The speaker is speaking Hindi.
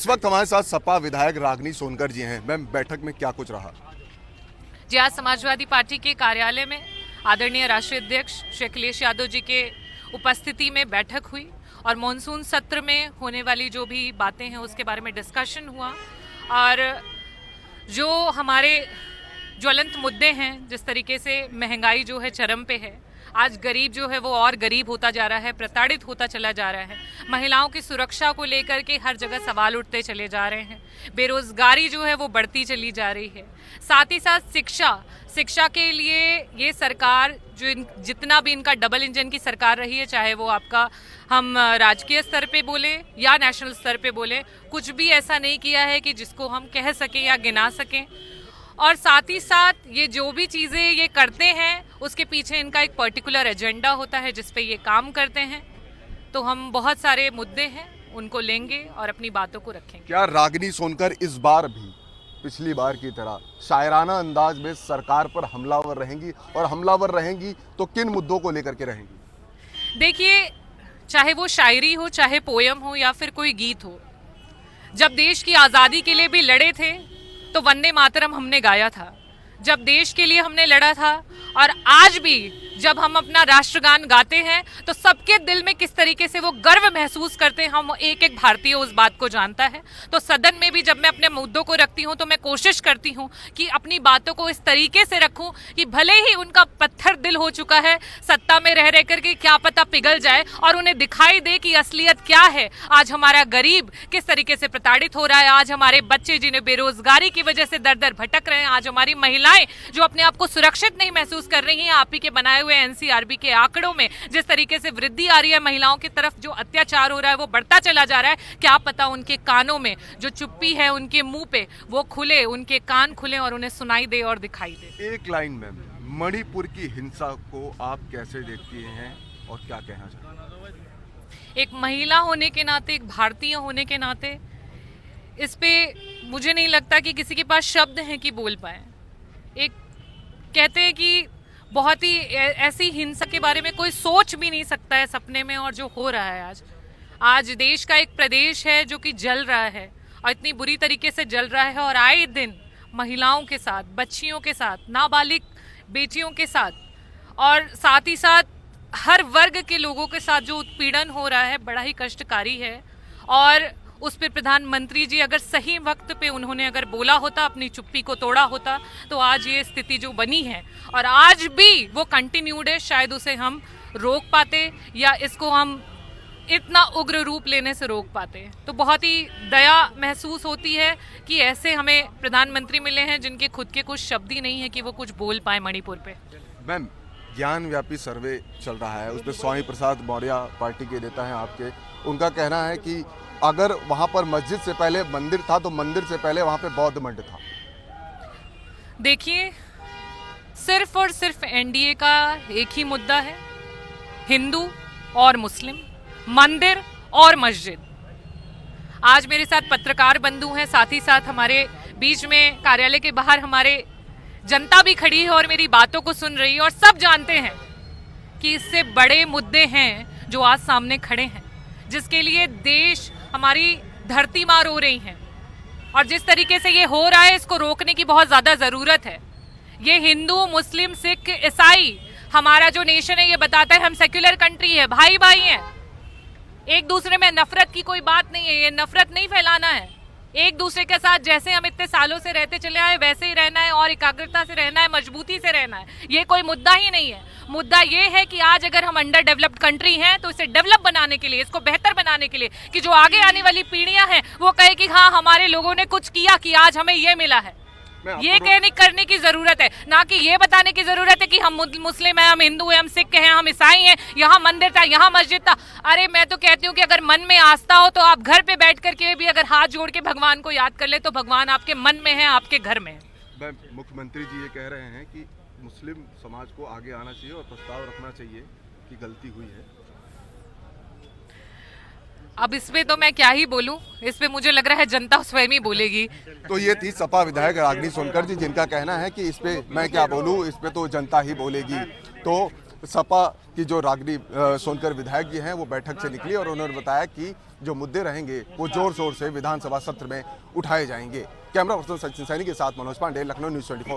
इस वक्त हमारे साथ सपा विधायक रागिनी सोनकर जी हैं। मैम, बैठक में क्या कुछ रहा? जी, आज समाजवादी पार्टी के कार्यालय में आदरणीय राष्ट्रीय अध्यक्ष श्री अखिलेश यादव जी के उपस्थिति में बैठक हुई और मॉनसून सत्र में होने वाली जो भी बातें हैं उसके बारे में डिस्कशन हुआ। और जो हमारे ज्वलंत मुद्दे हैं, जिस तरीके से महंगाई जो है चरम पे है, आज गरीब जो है वो और गरीब होता जा रहा है, प्रताड़ित होता चला जा रहा है, महिलाओं की सुरक्षा को लेकर के हर जगह सवाल उठते चले जा रहे हैं, बेरोजगारी जो है वो बढ़ती चली जा रही है, साथ ही साथ शिक्षा के लिए ये सरकार जितना भी इनका डबल इंजन की सरकार रही है, चाहे वो आपका हम राजकीय स्तर पे बोले या नेशनल स्तर पे बोले, कुछ भी ऐसा नहीं किया है कि जिसको हम कह सकें या गिना सकें। और साथ ही साथ ये जो भी चीज़ें ये करते हैं उसके पीछे इनका एक पर्टिकुलर एजेंडा होता है जिस पे ये काम करते हैं। तो हम बहुत सारे मुद्दे हैं उनको लेंगे और अपनी बातों को रखेंगे। क्या रागिनी सोनकर इस बार भी पिछली बार की तरह शायराना अंदाज में सरकार पर हमलावर रहेंगी, और हमलावर रहेंगी तो किन मुद्दों को लेकर के रहेंगी? देखिए, चाहे वो शायरी हो, चाहे पोयम हो या फिर कोई गीत हो, जब देश की आज़ादी के लिए भी लड़े थे तो वंदे मातरम हमने गाया था। जब देश के लिए हमने लड़ा था, और आज भी जब हम अपना राष्ट्रगान गाते हैं तो सबके दिल में किस तरीके से वो गर्व महसूस करते हैं, हम एक एक भारतीय उस बात को जानता है। तो सदन में भी जब मैं अपने मुद्दों को रखती हूँ तो मैं कोशिश करती हूँ कि अपनी बातों को इस तरीके से रखूँ कि भले ही उनका पत्थर दिल हो चुका है, सत्ता में रह करके क्या पता पिघल जाए और उन्हें दिखाई दे कि असलियत क्या है। आज हमारा गरीब किस तरीके से प्रताड़ित हो रहा है, आज हमारे बच्चे जिन्हें बेरोजगारी की वजह से दर दर भटक रहे हैं, आज हमारी महिलाएं जो अपने आप को सुरक्षित नहीं महसूस कर रही हैं। आप ही के बनाए हुए एनसीआरबी के आंकड़ों में जिस तरीके से वृद्धि आ रही है, महिलाओं की तरफ जो अत्याचार हो रहा है वो बढ़ता चला जा रहा है। क्या पता उनके कानों में जो चुप्पी है, उनके मुंह पे वो खुले, उनके कान खुले और उन्हें सुनाई दे और दिखाई दे। एक लाइन में, मणिपुर की हिंसा को आप कैसे देखती हैं और क्या कहना चाहती हैं? एक महिला होने के नाते, एक भारतीय होने के नाते, इस पे मुझे नहीं लगता कि किसी के पास शब्द हैं कि बोल पाए। एक कहते हैं कि बहुत ही ऐसी हिंसा के बारे में कोई सोच भी नहीं सकता है सपने में, और जो हो रहा है आज देश का एक प्रदेश है जो कि जल रहा है और इतनी बुरी तरीके से जल रहा है, और आए दिन महिलाओं के साथ, बच्चियों के साथ, नाबालिग बेटियों के साथ और साथ ही साथ हर वर्ग के लोगों के साथ जो उत्पीड़न हो रहा है बड़ा ही कष्टकारी है। और उस पर प्रधानमंत्री जी अगर सही वक्त पे उन्होंने अगर बोला होता, अपनी चुप्पी को तोड़ा होता, तो आज ये स्थिति जो बनी है और आज भी वो कंटिन्यूड है, शायद उसे हम रोक पाते या इसको हम इतना उग्र रूप लेने से रोक पाते। तो बहुत ही दया महसूस होती है कि ऐसे हमें प्रधानमंत्री मिले हैं जिनके खुद के कुछ शब्द ही नहीं है कि वो कुछ बोल पाए मणिपुर पे। मैम, ज्ञान व्यापी सर्वे चल रहा है, उसमें स्वामी प्रसाद मौर्य पार्टी के नेता हैं आपके, उनका कहना है कि अगर वहां पर मस्जिद से पहले मंदिर था तो मंदिर से पहले वहां पे बौद्ध मठ था। देखिए, सिर्फ और सिर्फ एनडीए का एक ही मुद्दा है, हिंदू और मुस्लिम, मंदिर और मस्जिद। आज मेरे साथ पत्रकार बंधु हैं, साथ ही साथ हमारे बीच में कार्यालय के बाहर हमारे जनता भी खड़ी है और मेरी बातों को सुन रही है, और सब जानते हैं कि इससे बड़े मुद्दे हैं जो आज सामने खड़े हैं, जिसके लिए देश, हमारी धरती मार हो रही है। और जिस तरीके से ये हो रहा है इसको रोकने की बहुत ज्यादा जरूरत है। ये हिंदू, मुस्लिम, सिख, ईसाई, हमारा जो नेशन है ये बताता है हम सेक्युलर कंट्री है, भाई भाई हैं, एक दूसरे में नफरत की कोई बात नहीं है। ये नफरत नहीं फैलाना है, एक दूसरे के साथ जैसे हम इतने सालों से रहते चले आए वैसे ही रहना है और एकाग्रता से रहना है, मजबूती से रहना है। ये कोई मुद्दा ही नहीं है। मुद्दा ये है कि आज अगर हम अंडर डेवलप्ड कंट्री हैं तो इसे डेवलप बनाने के लिए, इसको बेहतर बनाने के लिए, कि जो आगे आने वाली पीढ़ियां हैं वो कहे कि हाँ हमारे लोगों ने कुछ किया कि आज हमें ये मिला है। ये कहने करने की जरूरत है, ना कि ये बताने की जरूरत है कि हम मुस्लिम हैं, हम हिंदू हैं, हम सिख हैं, हम ईसाई हैं, यहाँ मंदिर था, यहाँ मस्जिद था। अरे मैं तो कहती हूँ कि अगर मन में आस्था हो तो आप घर पे बैठ करके भी अगर हाथ जोड़ के भगवान को याद कर ले तो भगवान आपके मन में है, आपके घर में है। मुख्यमंत्री जी ये कह रहे हैं कि मुस्लिम समाज को आगे आना चाहिए और प्रस्ताव रखना चाहिए कि गलती हुई है। अब इसमें तो मैं क्या ही बोलूं, इस पे मुझे लग रहा है जनता स्वयं ही बोलेगी। तो ये थी सपा विधायक रागिनी सोनकर जी, जिनका कहना है कि इस पे मैं क्या बोलूं, इस पे तो जनता ही बोलेगी। तो सपा की जो रागिनी सोनकर विधायक जी हैं वो बैठक से निकली और उन्होंने बताया कि जो मुद्दे रहेंगे वो जोर शोर से विधानसभा सत्र में उठाए जाएंगे। कैमरा पर्सन सचिन सैनी के साथ मनोज पांडे, लखनऊ न्यूज़ 24।